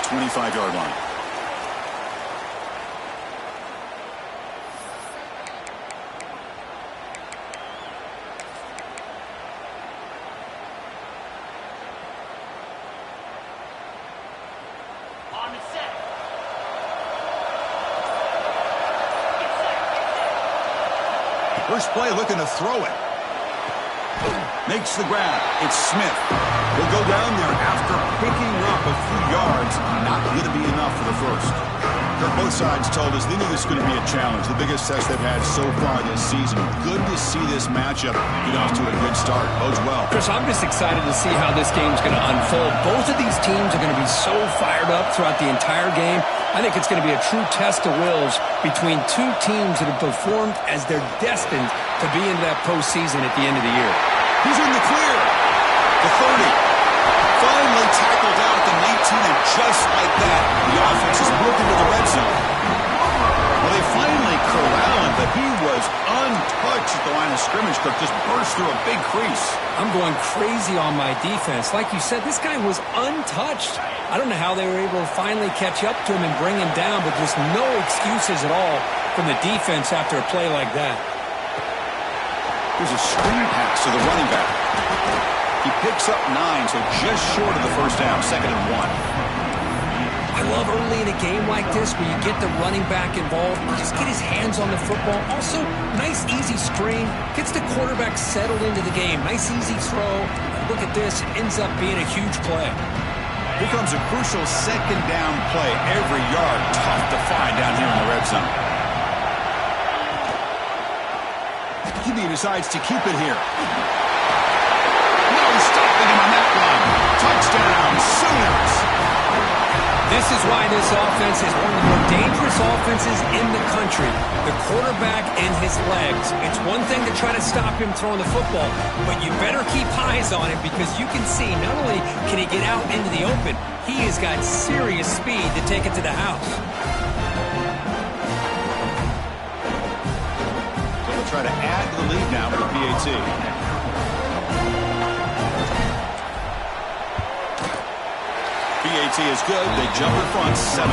25-yard line. First play looking to throw it. Makes the grab. It's Smith. He'll go down there after picking up a few yards. Not going to be enough for the first. Both sides told us they knew this was going to be a challenge. The biggest test they've had so far this season. Good to see this matchup get off to a good start. Bodes well. Chris, I'm just excited to see how this game's going to unfold. Both of these teams are going to be so fired up throughout the entire game. I think it's going to be a true test of wills between two teams that have performed as they're destined to be into that postseason at the end of the year. He's in the clear. The 30. Finally tackled out at the 19, and just like that, the offense has moved into the red zone. Well, they finally corral him, but he was untouched at the line of scrimmage. Cook just burst through a big crease. I'm going crazy on my defense. Like you said, this guy was untouched. I don't know how they were able to finally catch up to him and bring him down, but just no excuses at all from the defense after a play like that. Here's a screen pass to the running back. He picks up 9, so just short of the first down, 2nd and 1. I love early in a game like this where you get the running back involved, just get his hands on the football. Also, nice easy screen, gets the quarterback settled into the game. Nice easy throw. Look at this, ends up being a huge play. Here comes a crucial 2nd down play. Every yard tough to find down here in the red zone. He decides to keep it here. No stopping him on that one. Touchdown, Sooners. This is why this offense is one of the more dangerous offenses in the country. The quarterback and his legs. It's one thing to try to stop him throwing the football, but you better keep eyes on him because you can see not only can he get out into the open, he has got serious speed to take it to the house. So they'll try to add to the lead now with a PAT. PAT is good. They jump in front, 7-0.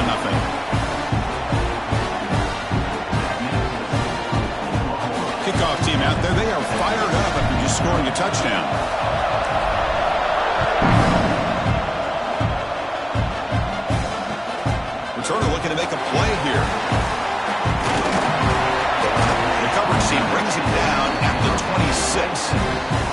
Kickoff team out there. They are fired up after just scoring a touchdown. Returner looking to make a play here. The coverage team brings him down at the 26.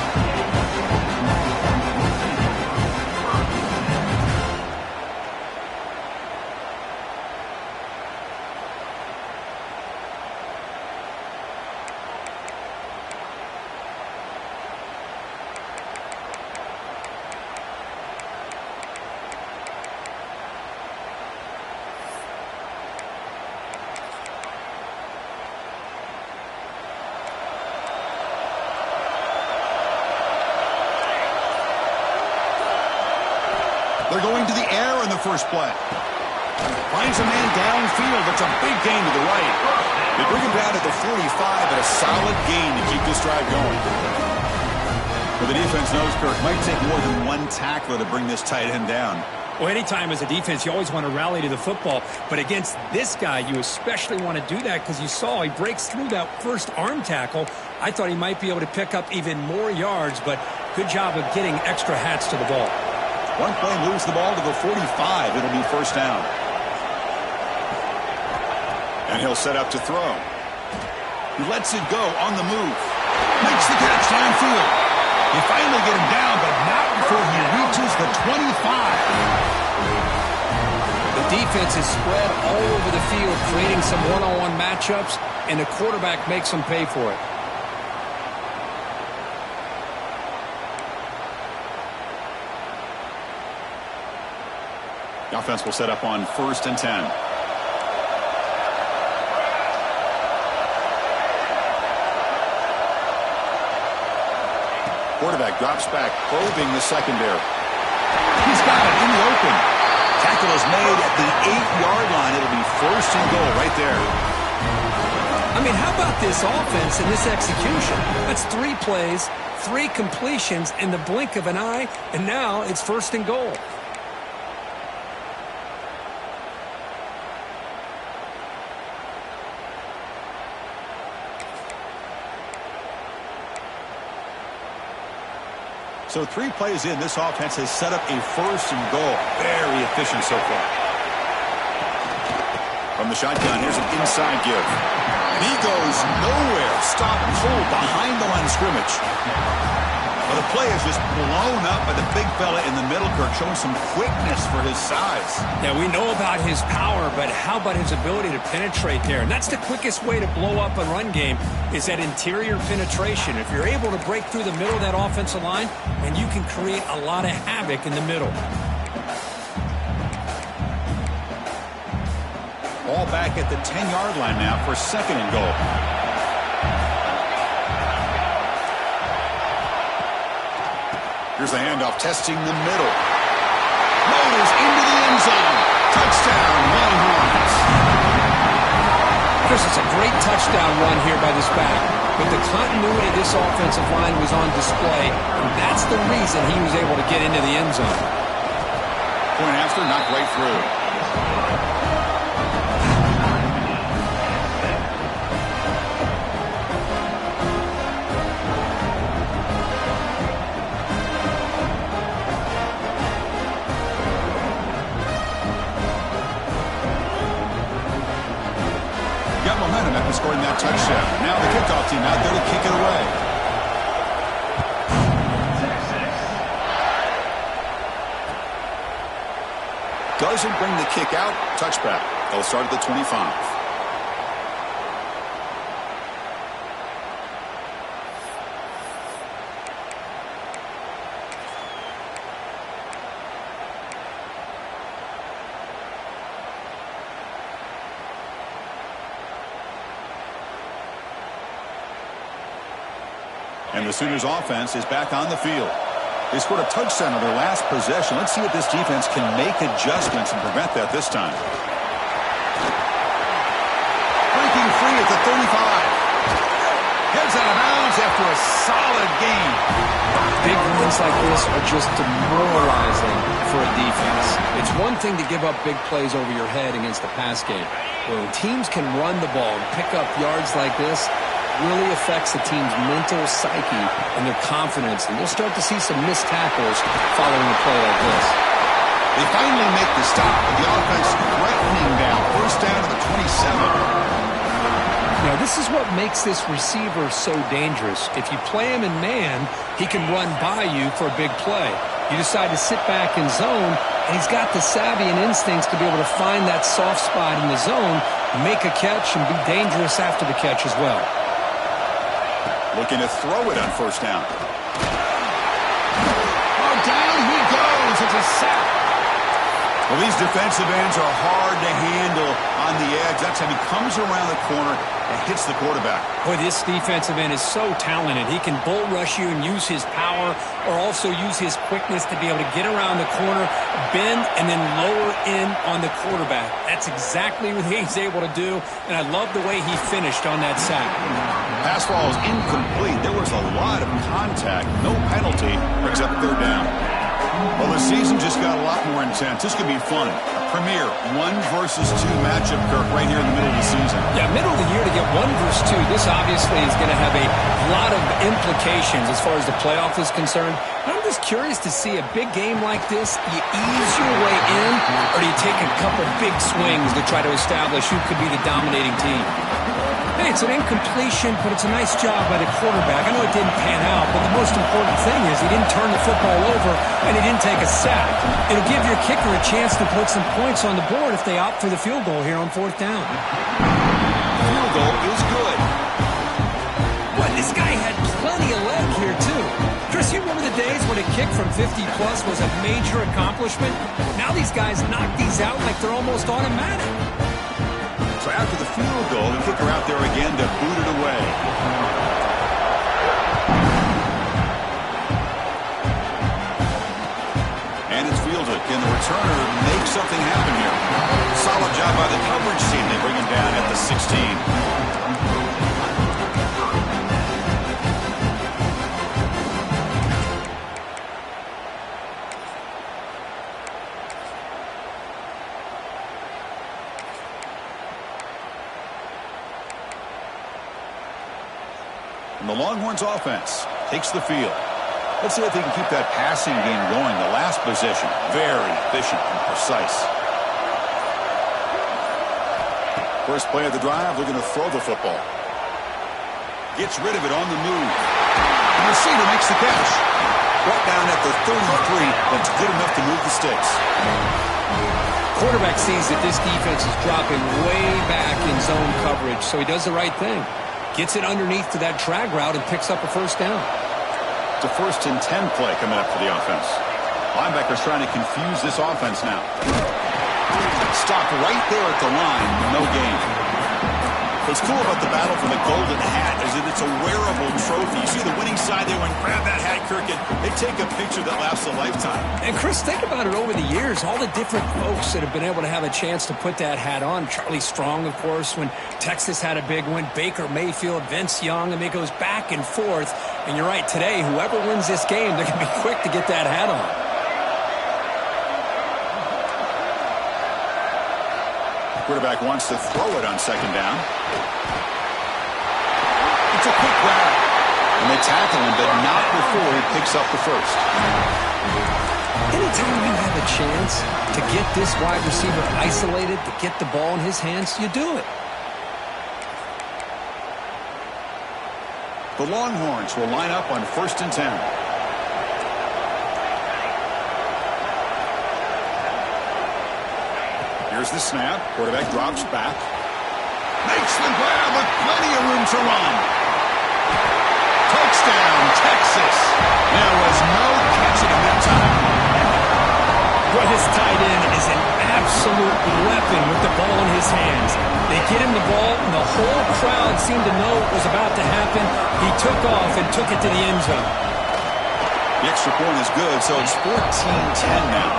They're going to the air in the first play. Finds a man downfield. It's a big gain to the right. They bring him down at the 45, but a solid gain to keep this drive going. Well, the defense knows, Kirk, might take more than one tackler to bring this tight end down. Well, anytime as a defense, you always want to rally to the football. But against this guy, you especially want to do that because you saw he breaks through that first arm tackle. I thought he might be able to pick up even more yards, but good job of getting extra hats to the ball. One play moves the ball to the 45. It'll be first down. And he'll set up to throw. He lets it go on the move. Makes the catch downfield. They finally get him down, but not before he reaches the 25. The defense is spread all over the field, creating some one-on-one matchups, and the quarterback makes them pay for it. The offense will set up on 1st and 10. Quarterback drops back, probing the secondary. He's got it in the open. Tackle is made at the 8-yard line. It'll be 1st and goal right there. I mean, how about this offense and this execution? That's 3 plays, 3 completions in the blink of an eye, and now it's 1st and goal. So 3 plays in, this offense has set up a 1st and goal. Very efficient so far. From the shotgun, here's an inside give. And he goes nowhere. Stop pulled behind the line of scrimmage. Well, the play is just blown up by the big fella in the middle, Kirk, showing some quickness for his size. Yeah, we know about his power, but how about his ability to penetrate there? And that's the quickest way to blow up a run game, is that interior penetration. If you're able to break through the middle of that offensive line, and you can create a lot of havoc in the middle. Ball back at the 10-yard line now for 2nd and goal. Here's the handoff, testing the middle. Motors into the end zone. Touchdown, Longhorns. Chris, it's a great touchdown run here by this back. But the continuity of this offensive line was on display, and that's the reason he was able to get into the end zone. Point after, knocked right through. Scoring that touchdown. Now the kickoff team out there to kick it away. Doesn't bring the kick out. Touchback. They'll start at the 25. And the Sooners offense is back on the field. They scored a touchdown on their last possession. Let's see if this defense can make adjustments and prevent that this time. Breaking free at the 35. Heads out of bounds after a solid gain. Big runs like this are just demoralizing for a defense. It's one thing to give up big plays over your head against the pass game. When teams can run the ball and pick up yards like this, really affects the team's mental psyche and their confidence. And you'll start to see some missed tackles following a play like this. They finally make the stop, but the offense threatening down. 1st down to the 27. Now, this is what makes this receiver so dangerous. If you play him in man, he can run by you for a big play. You decide to sit back in zone, and he's got the savvy and instincts to be able to find that soft spot in the zone, make a catch, and be dangerous after the catch as well. Looking to throw it on 1st down. Oh, down he goes. It's a sack. Well, these defensive ends are hard to handle on the edge. That's how he comes around the corner and hits the quarterback. Boy, this defensive end is so talented. He can bull rush you and use his power, or also use his quickness to be able to get around the corner, bend, and then lower in on the quarterback. That's exactly what he's able to do, and I love the way he finished on that sack. Pass ball is incomplete. There was a lot of contact. No penalty. Brings up 3rd down. Well, the season just got a lot more intense. This could be fun. A premier 1 versus 2 matchup, Kirk, right here in the middle of the season. Yeah, middle of the year to get 1 versus 2. This obviously is going to have a lot of implications as far as the playoff is concerned. I'm just curious to see a big game like this. Do you ease your way in, or do you take a couple big swings to try to establish who could be the dominating team? Hey, it's an incompletion, but it's a nice job by the quarterback. I know it didn't pan out, but the most important thing is he didn't turn the football over and he didn't take a sack. It'll give your kicker a chance to put some points on the board if they opt for the field goal here on 4th down. Field goal is good. Boy, this guy had plenty of leg here, too. Chris, you remember the days when a kick from 50-plus was a major accomplishment? Now these guys knock these out like they're almost automatic. So after the field goal, the kicker out there again to boot it away. And it's fielded. Can the returner make something happen here? Solid job by the coverage team. They bring him down at the 16. And the Longhorns offense takes the field. Let's see if he can keep that passing game going. The last possession, very efficient and precise. First play of the drive, looking to throw the football. Gets rid of it on the move. The receiver makes the catch. Brought down at the 33. That's good enough to move the sticks. Quarterback sees that this defense is dropping way back in zone coverage, so he does the right thing. Gets it underneath to that drag route and picks up a first down. It's a 1st and 10 play coming up for the offense. Linebackers trying to confuse this offense now. Stop right there at the line. No gain. What's cool about the battle for the golden hat is that it's a wearable trophy. You see the winning side there when grab that hat, Kirk, and they take a picture that lasts a lifetime. And Chris, think about it over the years, all the different folks that have been able to have a chance to put that hat on. Charlie Strong, of course, when Texas had a big win. Baker Mayfield, Vince Young. I mean, it goes back and forth. And you're right, today, whoever wins this game, they're going to be quick to get that hat on. Quarterback wants to throw it on 2nd down. It's a quick grab. And they tackle him, but not before he picks up the first. Anytime you have a chance to get this wide receiver isolated, to get the ball in his hands, you do it. The Longhorns will line up on 1st and 10. Here's the snap. Quarterback drops back. Makes the grab with plenty of room to run. Touchdown, Texas. There was no catching him that time. Well, his tight end is an absolute weapon with the ball in his hands. They get him the ball, and the whole crowd seemed to know what was about to happen. He took off and took it to the end zone. The extra point is good, so it's 14-10 now.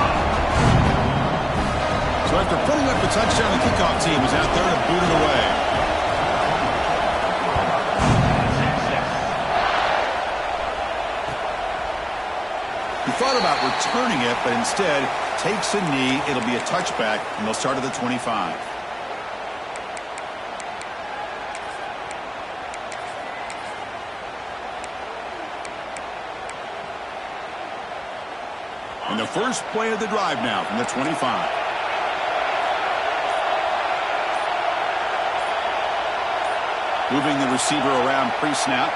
So after putting up a touchdown, the kickoff team is out there to boot it away. He thought about returning it, but instead takes a knee. It'll be a touchback, and they'll start at the 25. And the first play of the drive now from the 25. Moving the receiver around pre-snap.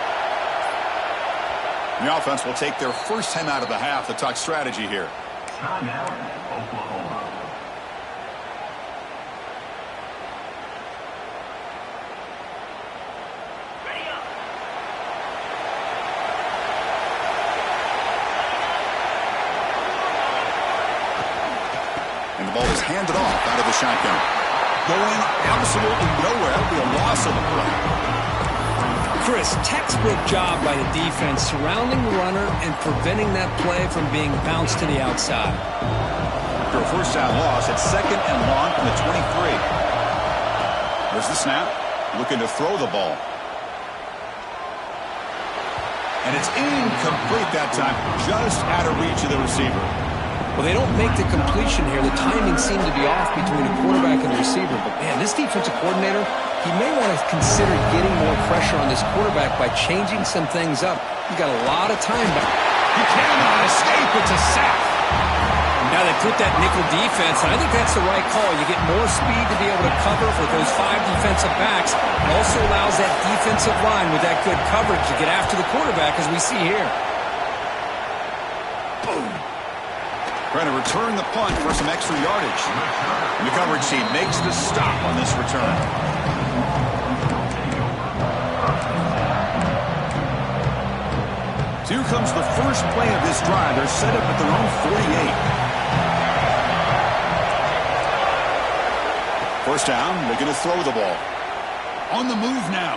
The offense will take their first time out of the half to talk strategy here. Timeout, Oklahoma. And the ball is handed off out of the shotgun. Going absolutely nowhere. That'll be a loss of the play. Chris, textbook job by the defense surrounding the runner and preventing that play from being bounced to the outside. After a first down loss, it's 2nd and long from the 23. There's the snap. Looking to throw the ball. And it's incomplete that time. Just out of reach of the receiver. Well, they don't make the completion here. The timing seemed to be off between the quarterback and the receiver. But, man, this defensive coordinator, he may want to consider getting more pressure on this quarterback by changing some things up. You got a lot of time, but he cannot escape. It's a sack. Now they put that nickel defense, and I think that's the right call. You get more speed to be able to cover with those 5 defensive backs. It also allows that defensive line with that good coverage to get after the quarterback, as we see here. Boom. Trying to return the punt for some extra yardage. And the coverage team makes the stop on this return. So here comes the first play of this drive. They're set up at their own 48. First down, looking to throw the ball. On the move now.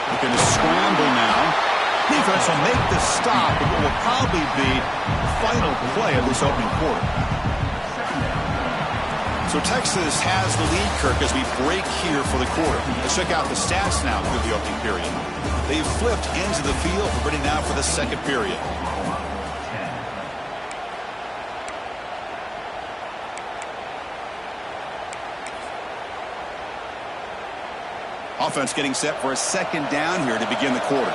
Looking to scramble now. Defense will make the stop, but it will probably be the final play of this opening quarter. So Texas has the lead, Kirk, as we break here for the quarter. Let's check out the stats now through the opening period. They've flipped into the field. We're ready now for the second period. Offense getting set for a second down here to begin the quarter.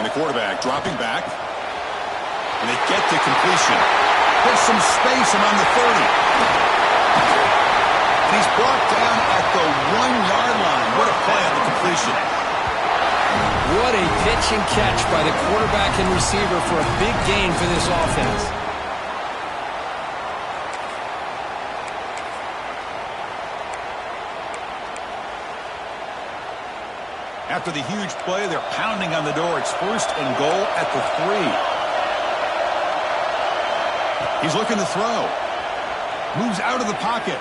And the quarterback dropping back. And they get the completion. There's some space among the 30. And he's brought down at the 1-yard line. What a play on the completion. What a pitch and catch by the quarterback and receiver for a big gain for this offense. After the huge play, they're pounding on the door. It's 1st and goal at the 3. He's looking to throw. Moves out of the pocket.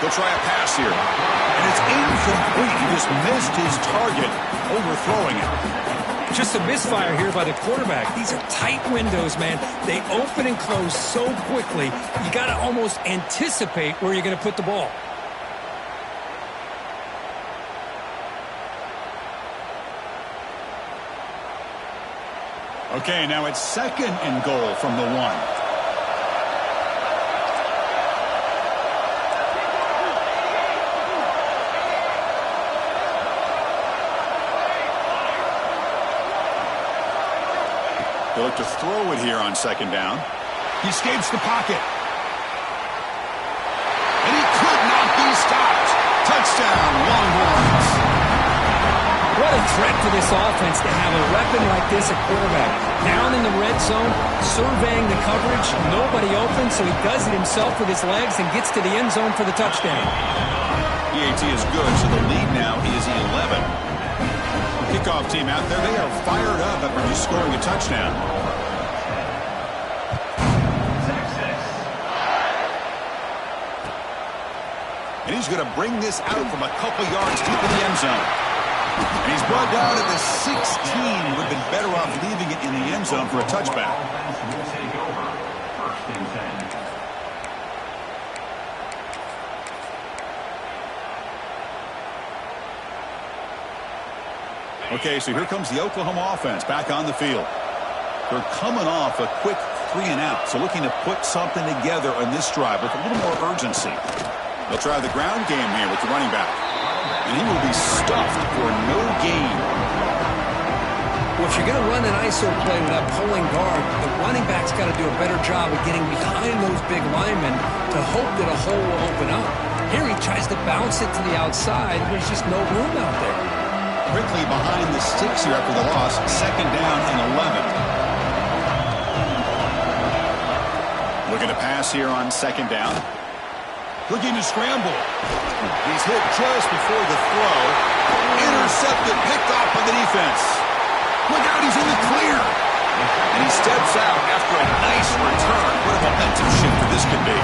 They'll try a pass here. And it's incomplete. He just missed his target, overthrowing it. Just a misfire here by the quarterback. These are tight windows, man. They open and close so quickly. You got to almost anticipate where you're going to put the ball. Okay, now it's 2nd and goal from the 1. They look to throw it here on 2nd down. He escapes the pocket. And he could not be stopped. Touchdown, Longhorns. What a threat for this offense to have a weapon like this at quarterback. Down in the red zone, surveying the coverage, nobody open, so he does it himself with his legs and gets to the end zone for the touchdown. EAT is good, so the lead now is 11. Kickoff team out there, they are fired up after just scoring a touchdown. And he's going to bring this out from a couple yards deep in the end zone. And he's brought down at the 16. Would have been better off leaving it in the end zone for a touchback. Okay, so here comes the Oklahoma offense back on the field. They're coming off a quick 3-and-out, so looking to put something together on this drive with a little more urgency. They'll try the ground game here with the running back. And he will be stuffed for no gain. Well, if you're going to run an ISO play with that pulling guard, the running back's got to do a better job of getting behind those big linemen to hope that a hole will open up. Here he tries to bounce it to the outside. There's just no room out there. Quickly behind the sticks here after the loss. 2nd down and 11. Looking to pass here on 2nd down. Looking to scramble. He's hit just before the throw. Intercepted, picked off by the defense. Look out, he's in the clear. And he steps out after a nice return. What a momentum shifter this could be.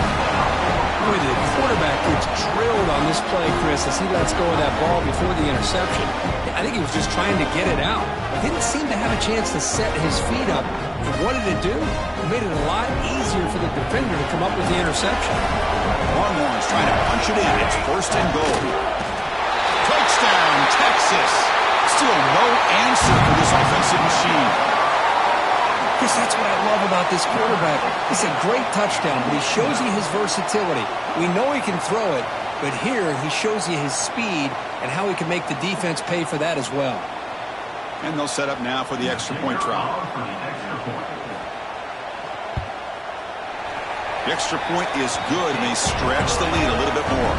Boy, the quarterback gets drilled on this play, Chris, as he lets go of that ball before the interception. I think he was just trying to get it out. Didn't seem to have a chance to set his feet up. And what did it do? It made it a lot easier for the defender to come up with the interception. Longhorns trying to punch it in. It's 1st and goal. Touchdown, Texas. Still no answer for this offensive machine. Chris, that's what I love about this quarterback. It's a great touchdown, but he shows you his versatility. We know he can throw it, but here he shows you his speed and how he can make the defense pay for that as well. And they'll set up now for the extra point try. The extra point is good, and they stretch the lead a little bit more.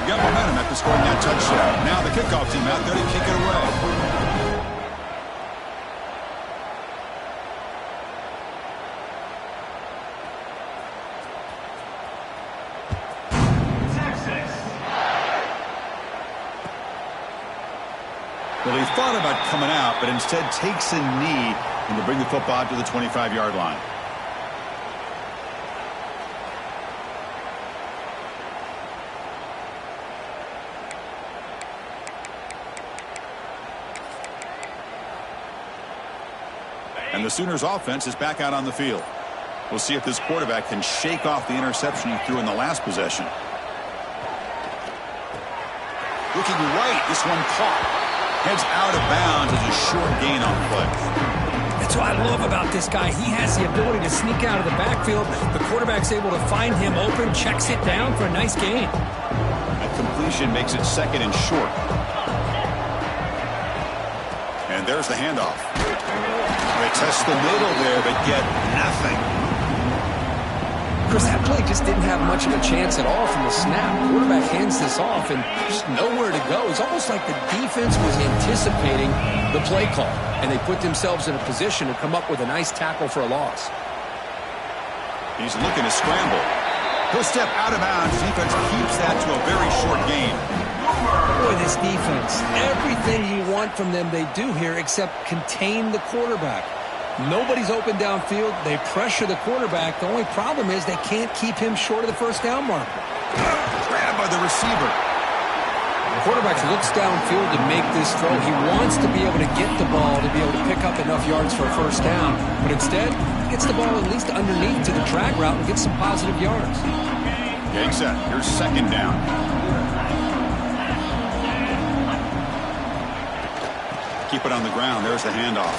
Got momentum after scoring that touchdown. Now the kickoff team out there to kick it away. Well, he thought about coming out, but instead takes a knee and to bring the football to the 25-yard line. And the Sooners offense is back out on the field. We'll see if this quarterback can shake off the interception he threw in the last possession. looking right. This one caught. Heads out of bounds as a short gain on the play. That's what I love about this guy. He has the ability to sneak out of the backfield. The quarterback's able to find him open, checks it down for a nice gain. That completion makes it second and short. And there's the handoff. They test the middle there, but get nothing. Chris, that play just didn't have much of a chance at all from the snap. Quarterback hands this off and just nowhere to go. It's almost like the defense was anticipating the play call, and they put themselves in a position to come up with a nice tackle for a loss. He's looking to scramble. He'll step out of bounds. Defense keeps that to a very short gain. Boy, this defense, everything you want from them they do here except contain the quarterback. Nobody's open downfield. They pressure the quarterback. The only problem is they can't keep him short of the first down marker. Grabbed by the receiver. The quarterback looks downfield to make this throw. He wants to be able to get the ball to be able to pick up enough yards for a first down. But instead, he gets the ball at least underneath to the drag route and gets some positive yards. Getting set. Here's second down. Keep it on the ground. There's the handoff.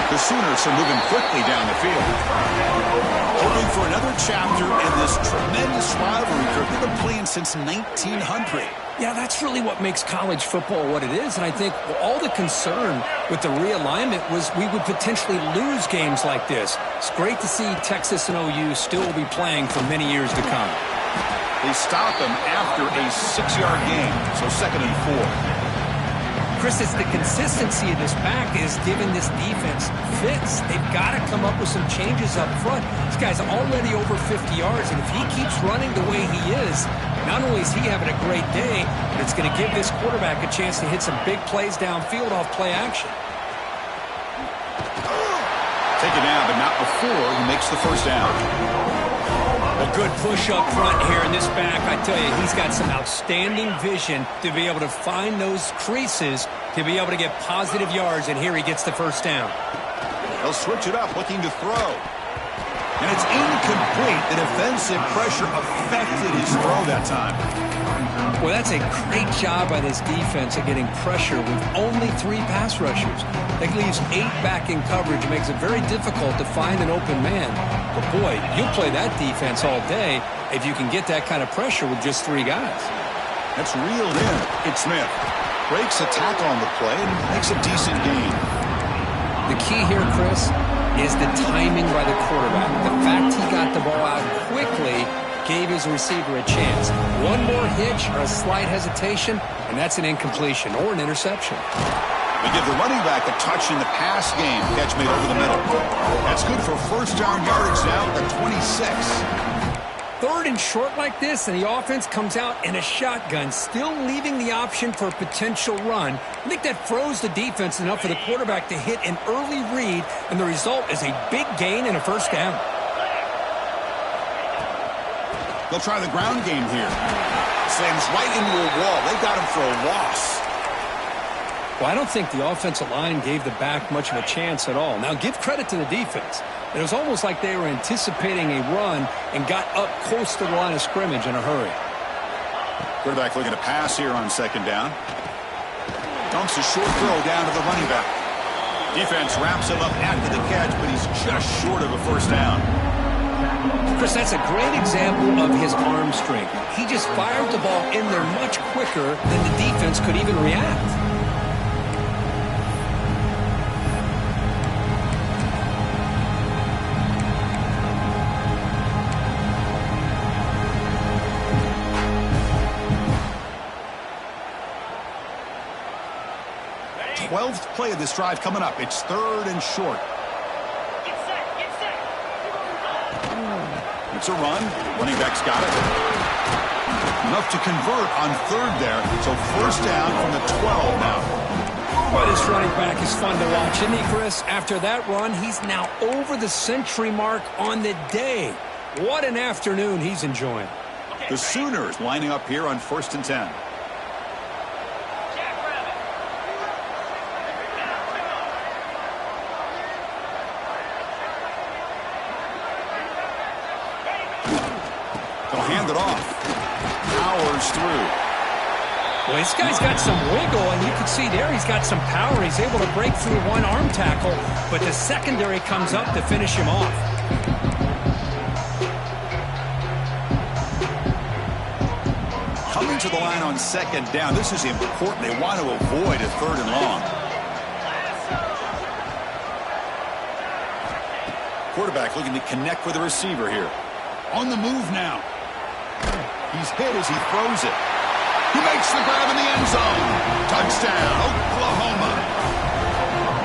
The Sooners are moving quickly down the field. Hoping for another chapter in this tremendous rivalry. They've been playing since 1900. Yeah, that's really what makes college football what it is. And I think all the concern with the realignment was we would potentially lose games like this. It's great to see Texas and OU still be playing for many years to come. They stop them after a 6-yard gain, so second and 4. Chris, it's the consistency of this back is giving this defense fits. They've got to come up with some changes up front. This guy's already over 50 yards, and if he keeps running the way he is, not only is he having a great day, but it's going to give this quarterback a chance to hit some big plays downfield off play action. Take it down, but not before he makes the first down. A good push up front here in this back. I tell you, he's got some outstanding vision to be able to find those creases to be able to get positive yards, and here he gets the first down. He'll switch it up, looking to throw. And it's incomplete. The defensive pressure affected his throw that time. Well, that's a great job by this defense at getting pressure with only 3 pass rushers. That leaves 8 back in coverage. It makes it very difficult to find an open man. But, boy, you'll play that defense all day if you can get that kind of pressure with just 3 guys. That's reeled in. It's Smith. Breaks a tackle on the play and makes a decent gain. The key here, Chris, is the timing by the quarterback. The fact he got the ball out quickly gave his receiver a chance. One more hitch or a slight hesitation, and that's an incompletion or an interception. They give the running back a touch in the pass game. Catch made over the middle. That's good for first down yardage now at 26. 3rd and short like this, and the offense comes out in a shotgun, still leaving the option for a potential run. I think that froze the defense enough for the quarterback to hit an early read, and the result is a big gain and a first down. They'll try the ground game here. Slams right into a wall. They got him for a loss. Well, I don't think the offensive line gave the back much of a chance at all. Now, give credit to the defense. It was almost like they were anticipating a run and got up close to the line of scrimmage in a hurry. Quarterback looking to pass here on second down. Dunks a short throw down to the running back. Defense wraps him up after the catch, but he's just short of a first down. Chris, that's a great example of his arm strength. He just fired the ball in there much quicker than the defense could even react. Play of this drive coming up. It's 3rd and short. It's a run. Running back's got it. Enough to convert on 3rd there. So first down from the 12 now. Boy, this running back is fun to watch, isn't he, Chris? After that run, he's now over the century mark on the day. What an afternoon he's enjoying. The Sooners lining up here on 1st and 10. They'll hand it off. Powers through. Well, this guy's got some wiggle, and you can see there he's got some power. He's able to break through one arm tackle, but the secondary comes up to finish him off. Coming to the line on second down. This is important. They want to avoid a third and long. Quarterback looking to connect with the receiver here. On the move now. He's hit as he throws it. He makes the grab in the end zone. Touchdown, Oklahoma.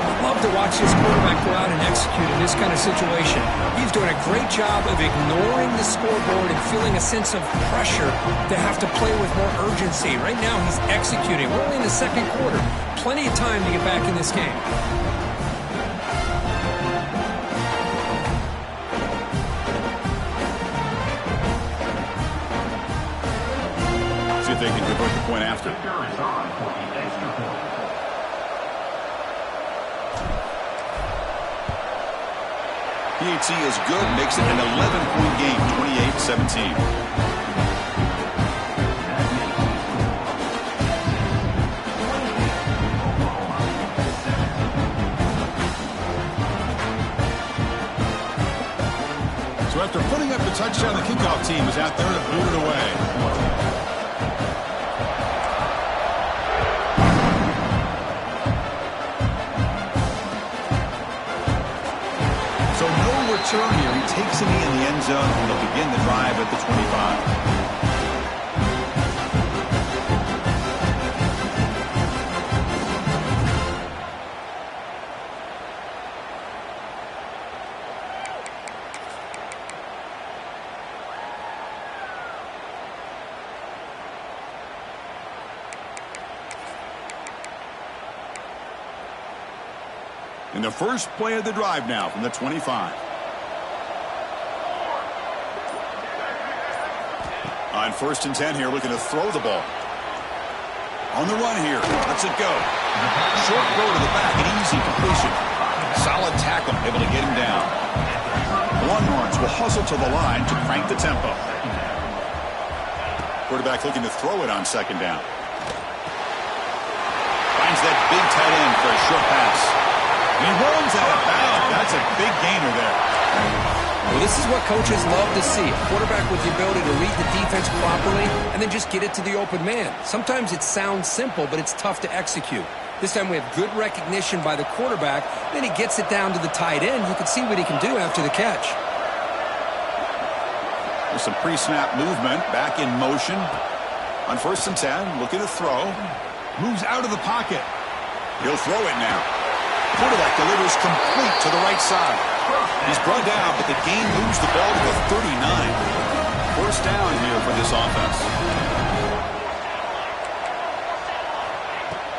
I'd love to watch this quarterback go out and execute in this kind of situation. He's doing a great job of ignoring the scoreboard and feeling a sense of pressure to have to play with more urgency. Right now, he's executing. We're only in the second quarter. Plenty of time to get back in this game. See if they can convert the point after. PAT is good, makes it an 11-point game, 28-17. So after putting up the touchdown, the kickoff team is out there to boot it away. So no return here. He takes a knee in the end zone, and they'll begin the drive at the 25. In the first play of the drive now from the 25. On 1st and 10 here, looking to throw the ball. On the run here, lets it go. Short throw to the back, an easy completion. Solid tackle, able to get him down. Longhorns will hustle to the line to crank the tempo. Quarterback looking to throw it on second down. Finds that big tight end for a short pass. He runs out of bounds. That's a big gainer there. Well, this is what coaches love to see. A quarterback with the ability to read the defense properly and then just get it to the open man. Sometimes it sounds simple, but it's tough to execute. This time we have good recognition by the quarterback. Then he gets it down to the tight end. You can see what he can do after the catch. There's some pre-snap movement. Back in motion. On 1st and 10, looking to throw. Moves out of the pocket. He'll throw it now. Quarterback delivers complete to the right side. He's brought down, but the game moves the ball to the 39. First down here for this offense.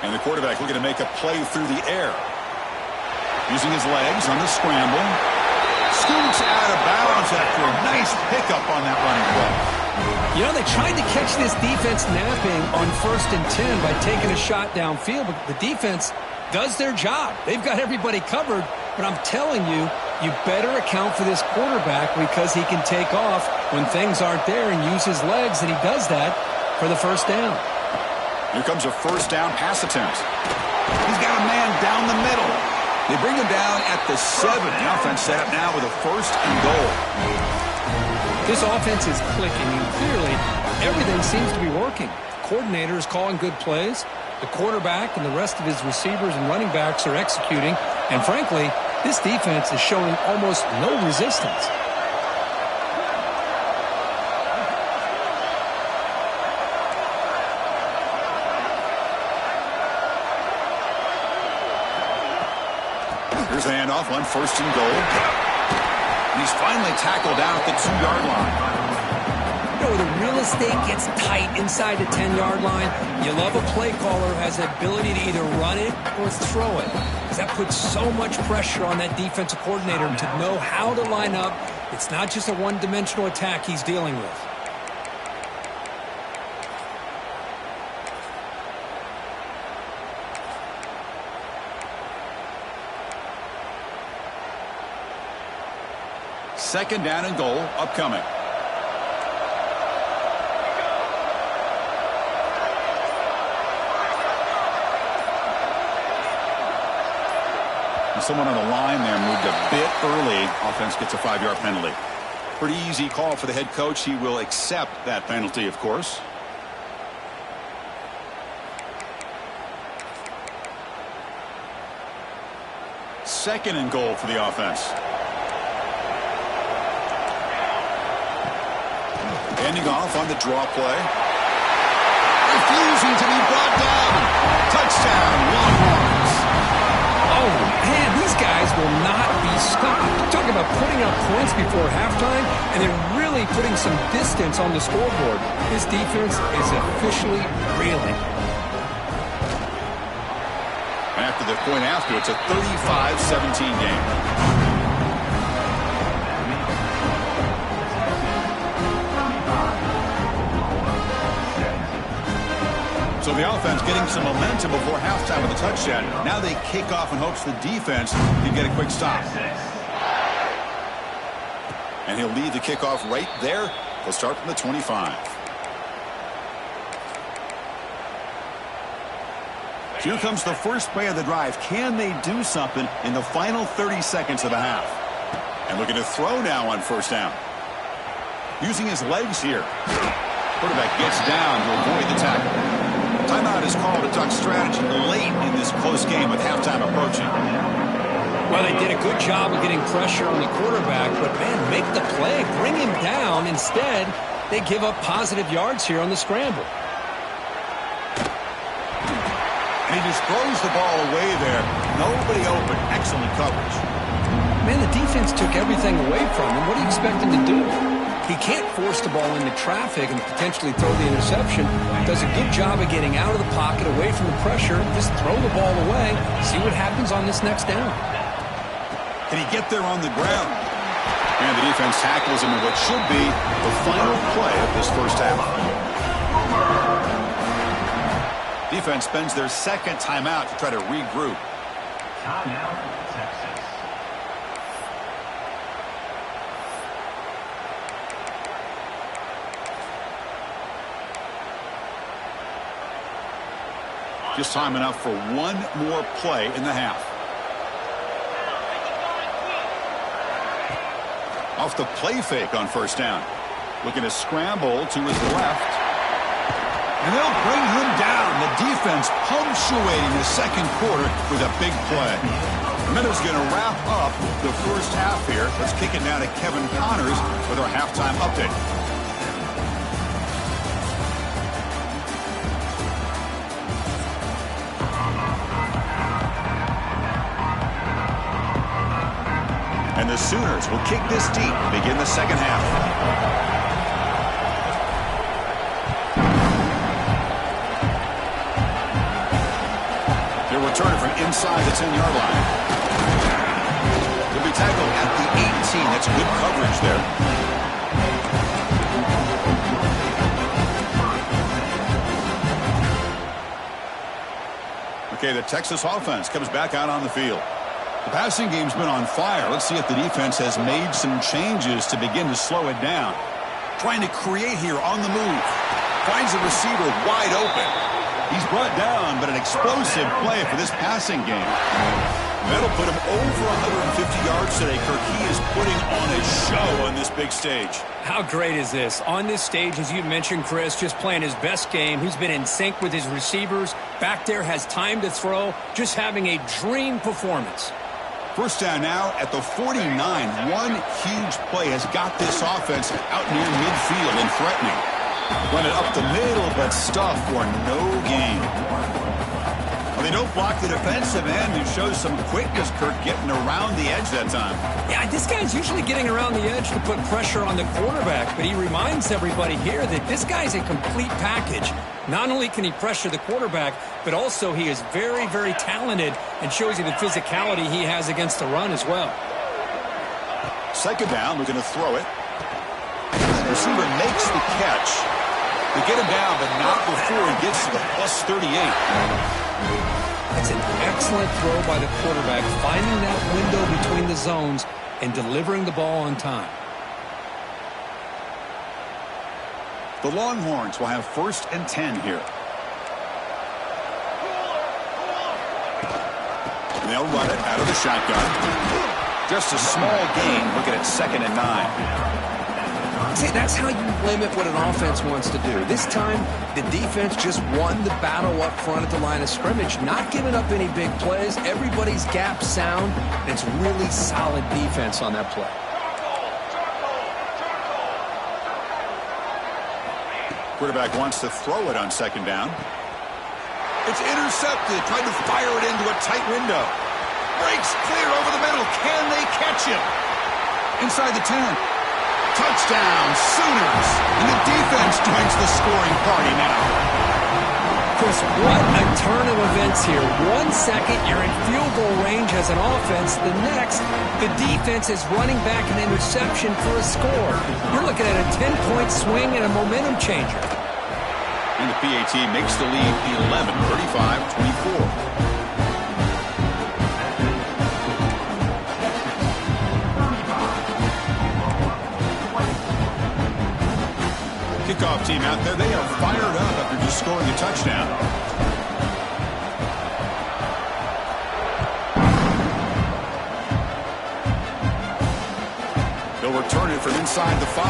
And the quarterback looking to make a play through the air. Using his legs on the scramble. Scoots out of bounds after a nice pickup on that running play. You know, they tried to catch this defense napping on 1st and 10 by taking a shot downfield, but the defense does their job. They've got everybody covered, but I'm telling you, you better account for this quarterback because he can take off when things aren't there and use his legs, and he does that for the first down. Here comes a first down pass attempt. He's got a man down the middle. They bring him down at the 7. The offense set up now with a 1st and goal. This offense is clicking, and clearly everything seems to be working. The coordinator is calling good plays. The quarterback and the rest of his receivers and running backs are executing. And frankly, this defense is showing almost no resistance. Here's the handoff on 1st and goal. And he's finally tackled down at the 2-yard line. You know, the real estate gets tight inside the 10-yard line. You love a play caller who has the ability to either run it or throw it. Because that puts so much pressure on that defensive coordinator to know how to line up. It's not just a one-dimensional attack he's dealing with. Second down and goal upcoming. And someone on the line there moved a bit early. Offense gets a 5-yard penalty. Pretty easy call for the head coach. He will accept that penalty, of course. Second and goal for the offense. Ending off on the draw play. Refusing to be brought down. Touchdown, Longhorns. Oh, man, these guys will not be stopped. Talk about putting up points before halftime, and then really putting some distance on the scoreboard. This defense is officially reeling. After the point after, it's a 35-17 game. So the offense getting some momentum before halftime with a touchdown. Now they kick off in hopes the defense can get a quick stop. And he'll lead the kickoff right there. They'll start from the 25. Here comes the first play of the drive. Can they do something in the final 30 seconds of the half? And looking to throw now on first down. Using his legs here. Quarterback gets down to avoid the tackle. Timeout is called to talk strategy late in this close game with halftime approaching. Well, they did a good job of getting pressure on the quarterback, but, man, make the play. Bring him down. Instead, they give up positive yards here on the scramble. And he just throws the ball away there. Nobody open. Excellent coverage. Man, the defense took everything away from him. What do you expect him to do? He can't force the ball into traffic and potentially throw the interception. Does a good job of getting out of the pocket, away from the pressure. Just throw the ball away. See what happens on this next down. Can he get there on the ground? And the defense tackles him in what should be the final play of this first half. Defense spends their second timeout to try to regroup. Timeout, Texas. Just time enough for one more play in the half. Off the play fake on first down. Looking to scramble to his left. And they'll bring him down. The defense punctuating the second quarter with a big play. The Minnows going to wrap up the first half here. Let's kick it now to Kevin Connors with our halftime update. And the Sooners will kick this deep to begin the second half. They're returning from inside the 10-yard line. They'll be tackled at the 18. That's good coverage there. Okay, the Texas offense comes back out on the field. The passing game's been on fire. Let's see if the defense has made some changes to begin to slow it down. Trying to create here on the move. Finds a receiver wide open. He's brought down, but an explosive play for this passing game. That'll put him over 150 yards today. Kirk, he is putting on a show on this big stage. How great is this? On this stage, as you mentioned, Chris, just playing his best game. He's been in sync with his receivers. Back there, has time to throw. Just having a dream performance. First down now at the 49. One huge play has got this offense out near midfield and threatening. Run it up the middle, but stuff for no gain. Well, they don't block the defensive end, who shows some quickness, Kirk, getting around the edge that time. Yeah, this guy's usually getting around the edge to put pressure on the quarterback, but he reminds everybody here that this guy's a complete package. Not only can he pressure the quarterback, but also he is very, very talented and shows you the physicality he has against the run as well. Second down, we're going to throw it. The receiver makes the catch. They get him down, but not before he gets to the plus 38. That's an excellent throw by the quarterback, finding that window between the zones and delivering the ball on time. The Longhorns will have 1st and 10 here. And they'll run it out of the shotgun. Just a small gain. Looking at 2nd and 9. See, that's how you limit what an offense wants to do. This time, the defense just won the battle up front at the line of scrimmage, not giving up any big plays. Everybody's gap sound, and it's really solid defense on that play. Quarterback wants to throw it on 2nd down. It's intercepted, trying to fire it into a tight window. Breaks clear over the middle. Can they catch him? Inside the 10. Touchdown, Sooners. And the defense joins the scoring party now. Chris, what a turn of events here. 1 second, you're in field goal range as an offense. The next, the defense is running back an interception for a score. You're looking at a 10-point swing and a momentum changer. And the PAT makes the lead 11, 35-24. Kickoff team out there, they are fired up after just scoring a touchdown. They'll return it from inside the 5.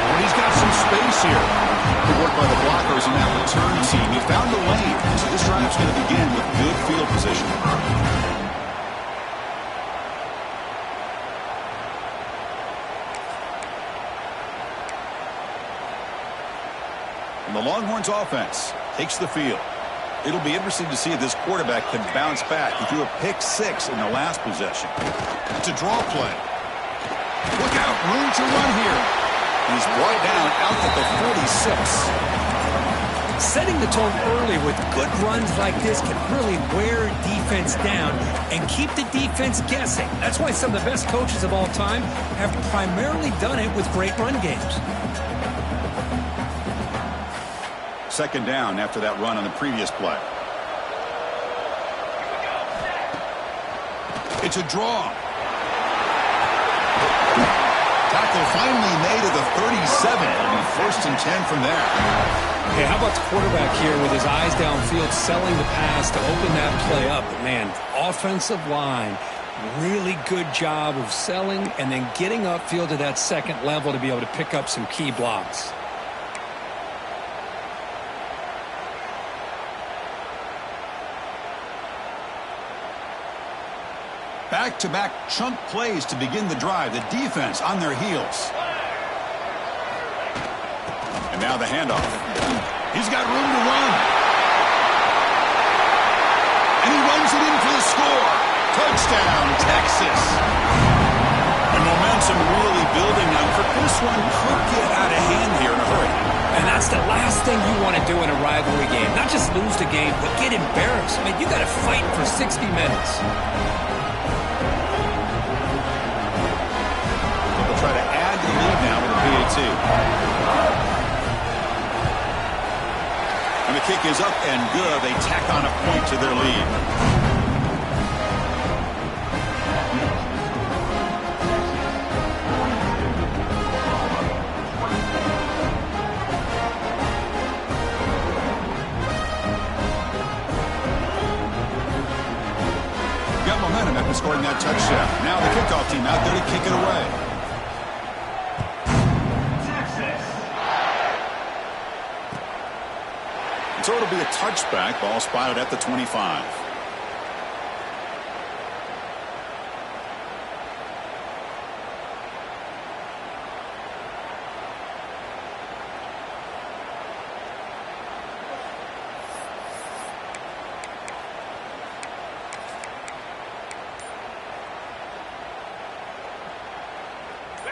And he's got some space here. Good work by the blockers in that return team. He found the lane, so this drive's going to begin with good field position. And the Longhorns offense takes the field. It'll be interesting to see if this quarterback can bounce back. He threw a pick-6 in the last possession. It's a draw play. Look out, room to run here. He's brought down out at the 46. Setting the tone early with good runs like this can really wear defense down and keep the defense guessing. That's why some of the best coaches of all time have primarily done it with great run games. 2nd down after that run on the previous play. It's a draw. Tackle finally made at the 37. And 1st and 10 from there. Hey, how about the quarterback here with his eyes downfield selling the pass to open that play up? But man, offensive line, really good job of selling and then getting upfield to that 2nd level to be able to pick up some key blocks. Back-to-back chunk plays to begin the drive. The defense on their heels. And now the handoff. He's got room to run. And he runs it in for the score. Touchdown, Texas. And momentum really building now. This one could get out of hand here in a hurry. And that's the last thing you want to do in a rivalry game. Not just lose the game, but get embarrassed. I mean, you got to fight for 60 minutes. Try to add to the lead now with a PAT. And the kick is up and good. They tack on a point to their lead. Got momentum after scoring that touchdown. Now the kickoff team out there to kick it away. So it'll be a touchback. Ball spotted at the 25.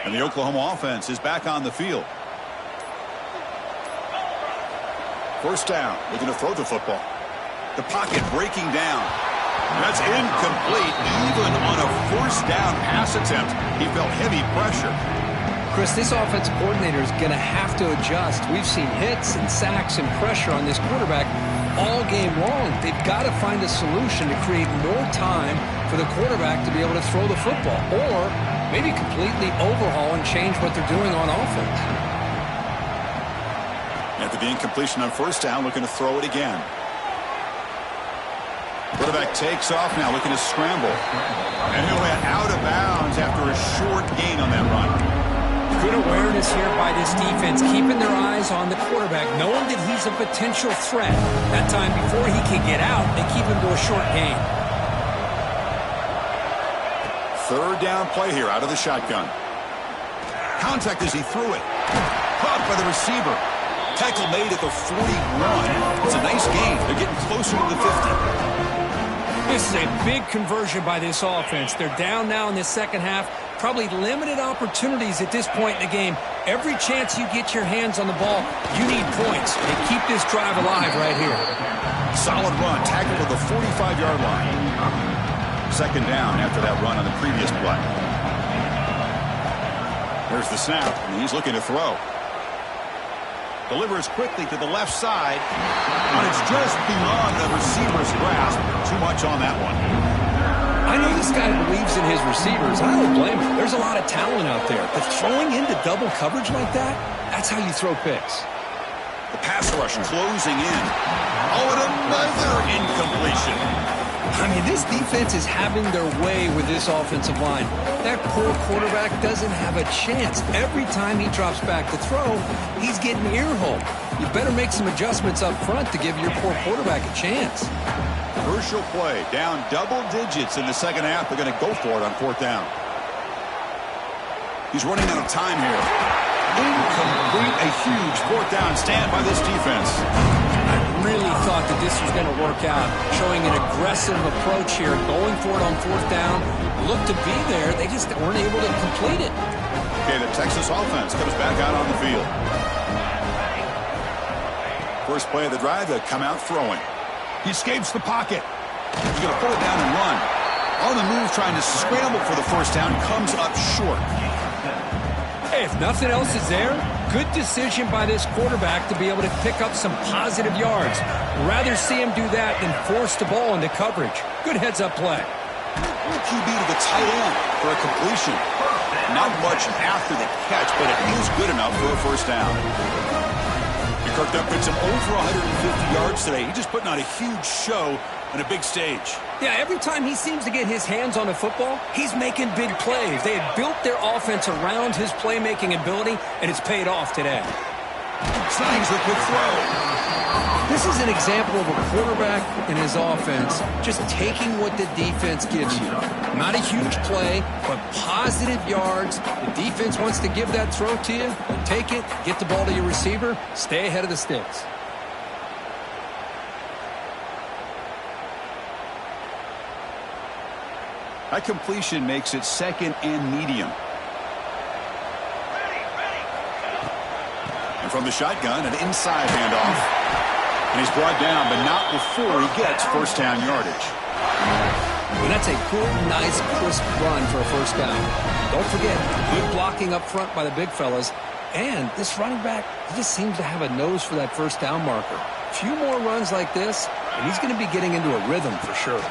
And the Oklahoma offense is back on the field. 1st down, looking to throw the football. The pocket breaking down. That's incomplete. Even on a 1st down pass attempt, he felt heavy pressure. Chris, this offensive coordinator is going to have to adjust. We've seen hits and sacks and pressure on this quarterback all game long. They've got to find a solution to create more time for the quarterback to be able to throw the football, or maybe completely overhaul and change what they're doing on offense. After the incompletion on 1st down, looking to throw it again. Quarterback takes off now, looking to scramble. And he went out of bounds after a short gain on that run. Good awareness here by this defense, keeping their eyes on the quarterback, knowing that he's a potential threat. That time before he can get out, they keep him to a short gain. Third down play here out of the shotgun. Contact as he threw it. Caught by the receiver. Tackle made at the 41. It's a nice gain. They're getting closer to the 50. This is a big conversion by this offense. They're down now in the second half. Probably limited opportunities at this point in the game. Every chance you get your hands on the ball, you need points. They keep this drive alive right here. Solid run. Tackle to the 45-yard line. Second down after that run on the previous play. There's the snap, and he's looking to throw. Delivers quickly to the left side, and it's just beyond the receiver's grasp. Too much on that one. I know this guy believes in his receivers. I don't blame him. There's a lot of talent out there. But throwing into double coverage like that, that's how you throw picks. The pass rush closing in. Oh, and another incompletion. I mean, this defense is having their way with this offensive line. That poor quarterback doesn't have a chance. Every time he drops back to throw, he's getting earhole. You better make some adjustments up front to give your poor quarterback a chance. Crucial play. Down double digits in the second half. They're going to go for it on fourth down. He's running out of time here. Incomplete. A huge fourth down stand by this defense. I really thought that this was going to work out, showing an aggressive approach here, going for it on fourth down. Looked to be there. They just weren't able to complete it. Okay, the Texas offense comes back out on the field. First play of the drive, they come out throwing. He escapes the pocket. He's going to pull it down and run. On the move, trying to scramble for the first down, comes up short. Hey, if nothing else is there, good decision by this quarterback to be able to pick up some positive yards. Rather see him do that than force the ball into coverage. Good heads-up play. QB to the tight end for a completion. Not much after the catch, but it is good enough for a first down. Kirk up gets him over 150 yards today. He's just putting on a huge show on a big stage. Yeah, every time he seems to get his hands on the football, he's making big plays. They had built their offense around his playmaking ability, and it's paid off today. Slangs the quick throw. This is an example of a quarterback and his offense just taking what the defense gives you. Not a huge play, but positive yards. The defense wants to give that throw to you. You take it, get the ball to your receiver, stay ahead of the sticks. That completion makes it second and medium. And from the shotgun, an inside handoff. And he's brought down, but not before he gets first down yardage. Well, that's a good, nice, crisp run for a first down. Don't forget, good blocking up front by the big fellas. And this running back, he just seems to have a nose for that first down marker. A few more runs like this, and he's going to be getting into a rhythm for sure.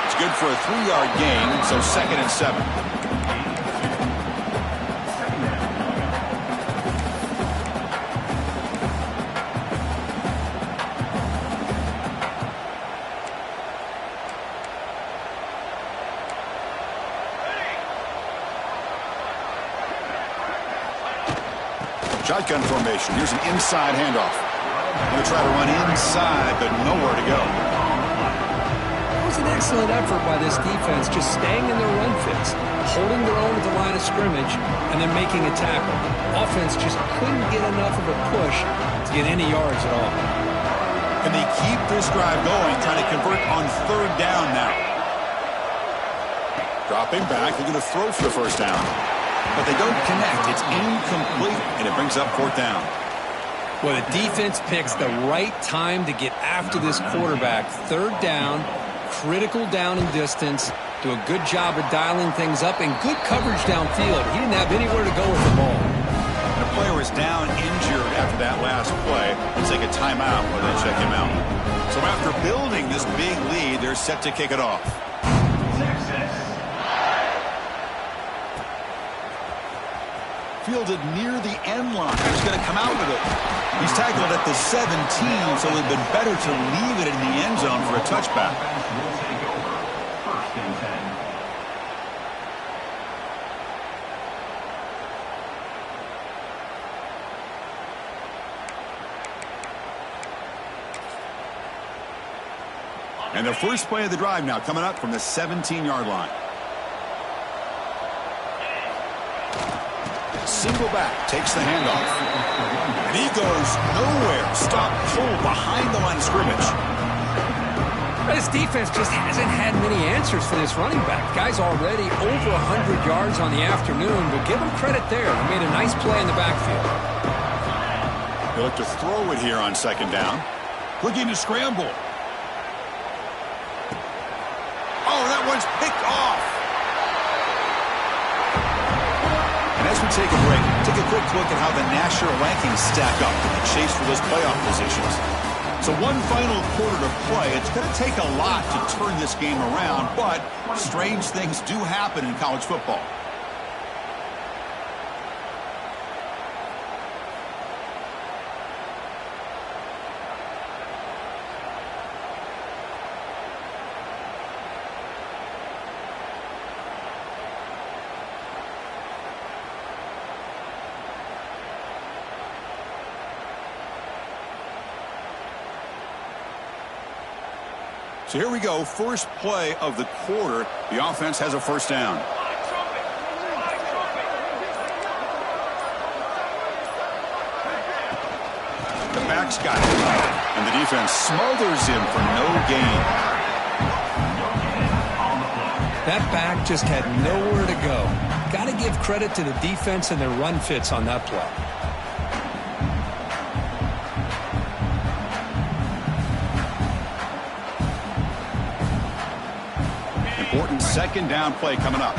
It's good for a 3-yard gain, so second and 7. Shotgun formation. Here's an inside handoff. Going to try to run inside, but nowhere to go. It was an excellent effort by this defense, just staying in their run fits, holding their own at the line of scrimmage, and then making a tackle. Offense just couldn't get enough of a push to get any yards at all. And they keep this drive going, trying to convert on third down now. Dropping back, they're going to throw for the first down. But they don't connect. It's incomplete, and it brings up fourth down. Well, the defense picks the right time to get after this quarterback. Third down, critical down and distance. Do a good job of dialing things up, and good coverage downfield. He didn't have anywhere to go with the ball. And the player is down injured after that last play. Let's take a timeout while they check him out. So after building this big lead, they're set to kick it off. fielded near the end line. He's going to come out with it. He's tackled at the 17, so it would have been better to leave it in the end zone for a touchback. Will take over. First and 10. And the first play of the drive now coming up from the 17-yard line. Single back, takes the handoff. And he goes nowhere. Stop pull behind the line of scrimmage. This defense just hasn't had many answers for this running back. Guy's already over 100 yards on the afternoon, but give him credit there. He made a nice play in the backfield. He'll look to throw it here on second down. Looking to scramble. Oh, that one's picked off. And as we take a break, take a quick look at how the national rankings stack up in the chase for those playoff positions. So one final quarter to play. It's going to take a lot to turn this game around, but strange things do happen in college football. So here we go, first play of the quarter. The offense has a first down. The back's got it, and the defense smothers him for no gain. That back just had nowhere to go. Got to give credit to the defense and their run fits on that play. Important second down play coming up.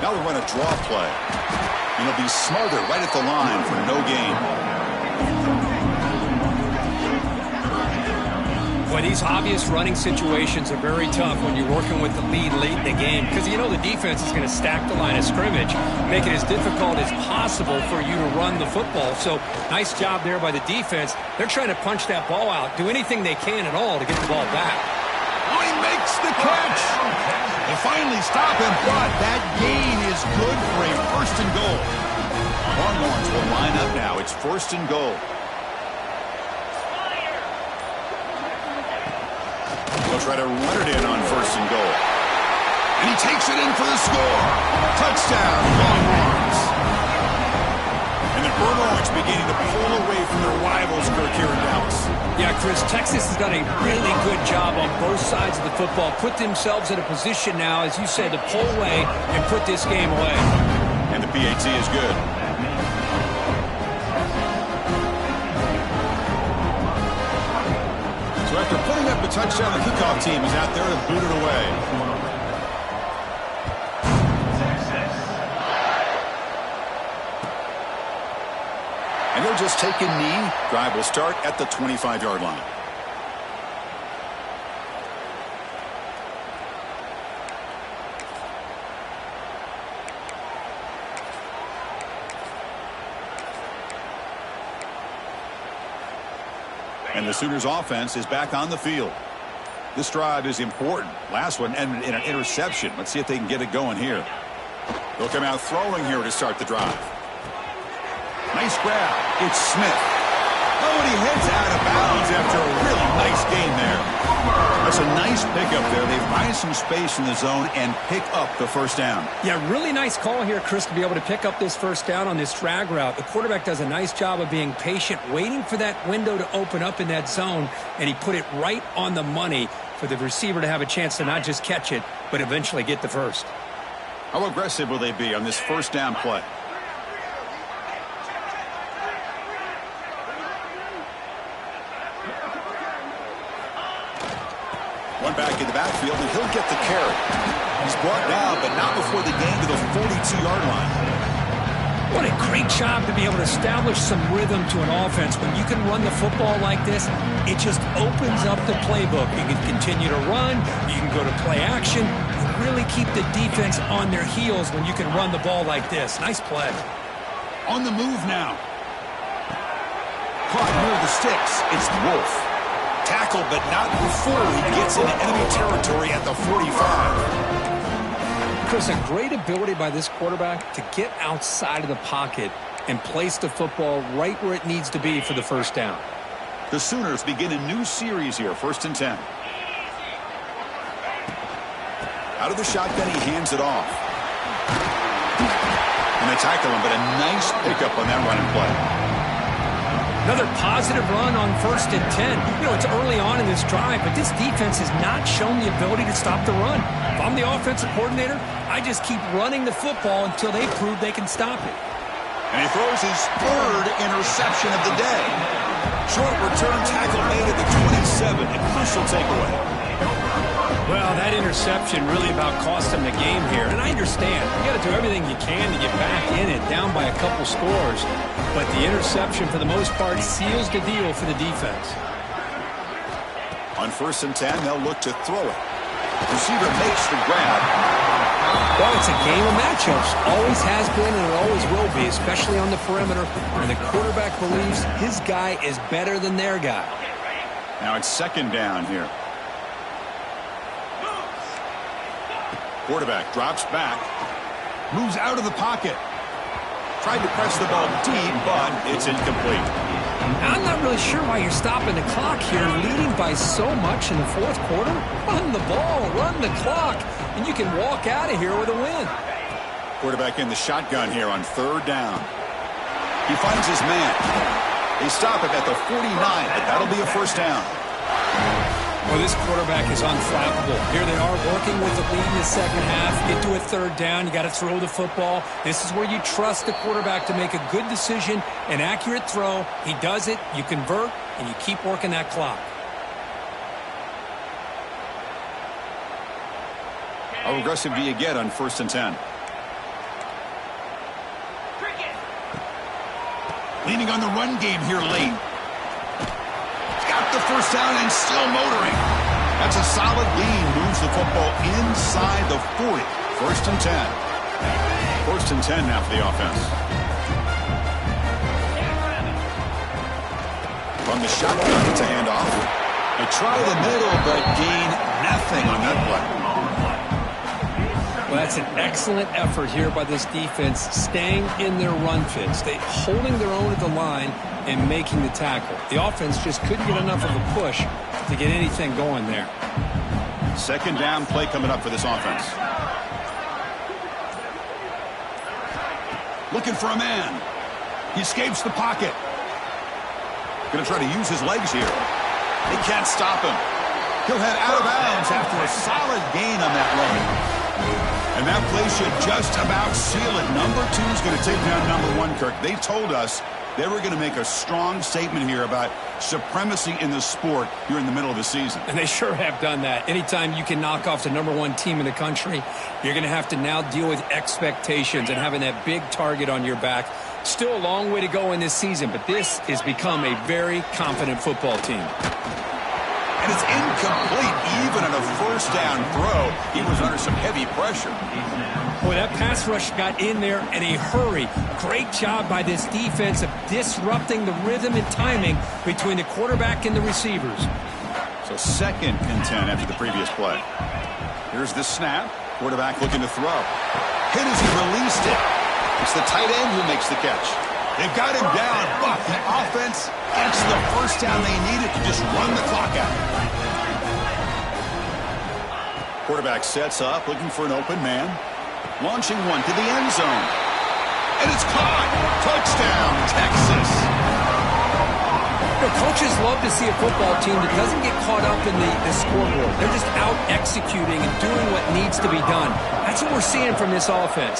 Now we run a draw play. And he'll be smothered right at the line for no gain. Boy, these obvious running situations are very tough when you're working with the lead late in the game because you know the defense is going to stack the line of scrimmage, make it as difficult as possible for you to run the football. So nice job there by the defense. They're trying to punch that ball out, do anything they can at all to get the ball back. Oh, he makes the catch. They finally stop him, but that gain is good for a first and goal. Longhorns will line up now. It's first and goal. They'll try to run it in on first and goal. And he takes it in for the score. Touchdown, Longhorns. And the Burn Orange beginning to pull away from their rivals, Kirk, here in Dallas. Yeah, Chris, Texas has done a really good job on both sides of the football. Put themselves in a position now, as you said, to pull away and put this game away. And the PAT is good. So after putting up a touchdown, the kickoff team is out there to boot it away. And they'll just take a knee. Drive will start at the 25-yard line. And the Sooners offense is back on the field. This drive is important. Last one ended in an interception. Let's see if they can get it going here. They'll come out throwing here to start the drive. Nice grab. It's Smith. Oh, and he heads out of bounds after a really nice gain there. That's a nice pickup there. They find some space in the zone and pick up the first down. Yeah, really nice call here, Chris, to be able to pick up this first down on this drag route. The quarterback does a nice job of being patient, waiting for that window to open up in that zone, and he put it right on the money for the receiver to have a chance to not just catch it, but eventually get the first. How aggressive will they be on this first down play? One back in the backfield, and he'll get the carry. He's brought down, but not before the gain to the 42-yard line. What a great job to be able to establish some rhythm to an offense. When you can run the football like this, it just opens up the playbook. You can continue to run. You can go to play action. really keep the defense on their heels when you can run the ball like this. Nice play. On the move now. Caught near the sticks. It's Wolf. Tackled, but not before he gets into enemy territory at the 45. Chris, a great ability by this quarterback to get outside of the pocket and place the football right where it needs to be for the first down. The Sooners begin a new series here, 1st and 10. Out of the shotgun, he hands it off. And they tackle him, but a nice pickup on that running play. Another positive run on 1st and 10. You know, it's early on in this drive, but this defense has not shown the ability to stop the run. If I'm the offensive coordinator, I just keep running the football until they prove they can stop it. And he throws his 3rd interception of the day. Short return tackle made at the 27. A crucial takeaway. Well, that interception really about cost him the game here. And I understand. You got to do everything you can to get back in it, down by a couple scores. But the interception, for the most part, seals the deal for the defense. On 1st and 10, they'll look to throw it. Receiver makes the grab. Well, it's a game of matchups. Always has been and it always will be, especially on the perimeter, when the quarterback believes his guy is better than their guy. Now it's 2nd down here. Quarterback drops back. Moves out of the pocket. Tried to press the ball deep, but it's incomplete. I'm not really sure why you're stopping the clock here, leading by so much in the 4th quarter. Run the ball, run the clock, and you can walk out of here with a win. Quarterback in the shotgun here on 3rd down. He finds his man. They stop him at the 49, but that'll be a 1st down. Well, this quarterback is unflappable. Here they are working with the lead in the 2nd half. Get to a 3rd down. You got to throw the football. This is where you trust the quarterback to make a good decision, an accurate throw. He does it, you convert, and you keep working that clock. How aggressive do you get on 1st and 10? Leaning on the run game here late. Got the 1st down and still motoring. That's a solid gain. Moves the football inside the 40. 1st and 10. 1st and 10 now for the offense. From the shotgun, it's a handoff. They try the middle, but gain nothing on that play. Well, that's an excellent effort here by this defense, staying in their run fits. They holding their own at the line and making the tackle. The offense just couldn't get enough of a push to get anything going there. 2nd down play coming up for this offense. Looking for a man. He escapes the pocket. Going to try to use his legs here. They can't stop him. He'll head out of bounds after a solid gain on that run. And that play should just about seal it. Number 2 is going to take down number 1, Kirk. They told us they were going to make a strong statement here about supremacy in the sport here in the middle of the season. And they sure have done that. Anytime you can knock off the number 1 team in the country, you're going to have to now deal with expectations and having that big target on your back. Still a long way to go in this season, but this has become a very confident football team. And it's incomplete, even on a 1st down throw. He was under some heavy pressure. Boy, that pass rush got in there in a hurry. Great job by this defense of disrupting the rhythm and timing between the quarterback and the receivers. So 2nd and 10 after the previous play. Here's the snap. Quarterback looking to throw. Hit as he released it. It's the tight end who makes the catch. They've got him down, but the offense gets the 1st down they needed to just run the clock out. Quarterback sets up, looking for an open man. Launching one to the end zone. And it's caught. Touchdown, Texas. You know, coaches love to see a football team that doesn't get caught up in the scoreboard. They're just out executing and doing what needs to be done. That's what we're seeing from this offense.